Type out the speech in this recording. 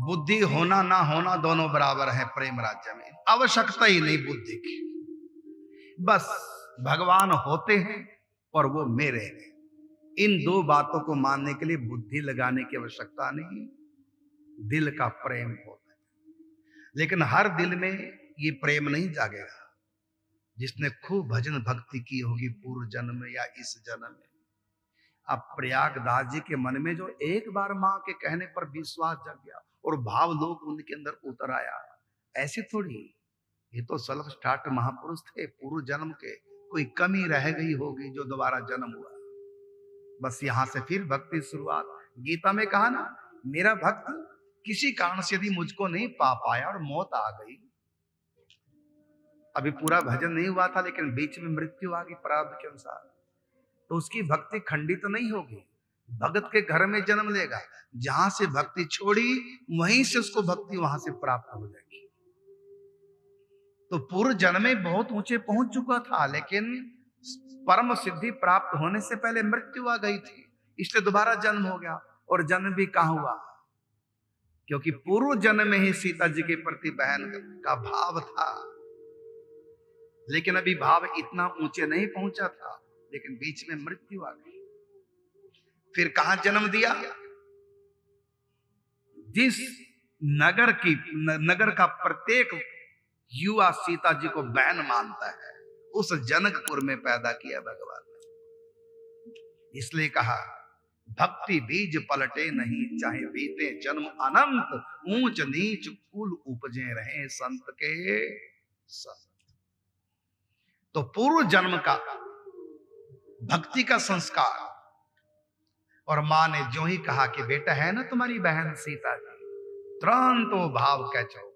बुद्धि होना ना होना दोनों बराबर है प्रेम राज्य में। आवश्यकता ही नहीं बुद्धि की, बस भगवान होते हैं और वो मेरे हैं। इन दो बातों को मानने के लिए बुद्धि लगाने की आवश्यकता नहीं, दिल का प्रेम होता है। लेकिन हर दिल में ये प्रेम नहीं जागेगा। जिसने खूब भजन भक्ति की होगी पूर्व जन्म में या इस जन्म में, अब प्रयागदास जी के मन में जो एक बार मां के कहने पर विश्वास जग गया और भाव लोग उनके अंदर उतर आया, ऐसी थोड़ी, ये तो सेल्फ स्टार्ट महापुरुष थे पूर्व जन्म के, कोई कमी रह गई होगी जो दोबारा जन्म हुआ। बस यहां से फिर भक्ति शुरुआत। गीता में कहा ना, मेरा भक्त किसी कारण से यदि मुझको नहीं पा पाया और मौत आ गई, अभी पूरा भजन नहीं हुआ था लेकिन बीच में मृत्यु आ गई प्रारब्ध के अनुसार, तो उसकी भक्ति खंडित नहीं होगी। भगत के घर में जन्म लेगा, जहां से भक्ति छोड़ी वहीं से उसको भक्ति वहां से प्राप्त हो जाएगी। तो पूर्व जन्म में बहुत ऊंचे पहुंच चुका था, लेकिन परम सिद्धि प्राप्त होने से पहले मृत्यु आ गई थी, इसलिए दोबारा जन्म हो गया। और जन्म भी कहां हुआ? क्योंकि पूर्व जन्म में ही सीता जी के प्रति बहन का भाव था, लेकिन अभी भाव इतना ऊंचे नहीं पहुंचा था, लेकिन बीच में मृत्यु आ गई। फिर कहां जन्म दिया? जिस नगर का प्रत्येक युवा सीता जी को बहन मानता है, उस जनकपुर में पैदा किया भगवान ने। इसलिए कहा, भक्ति बीज पलटे नहीं, चाहे बीते जन्म अनंत, ऊंच नीच कुल उपजे रहे संत के संत। तो पूर्व जन्म का भक्ति का संस्कार, और मां ने जो ही कहा कि बेटा है ना तुम्हारी बहन सीता जी, तुरंत वो भाव कैच हो।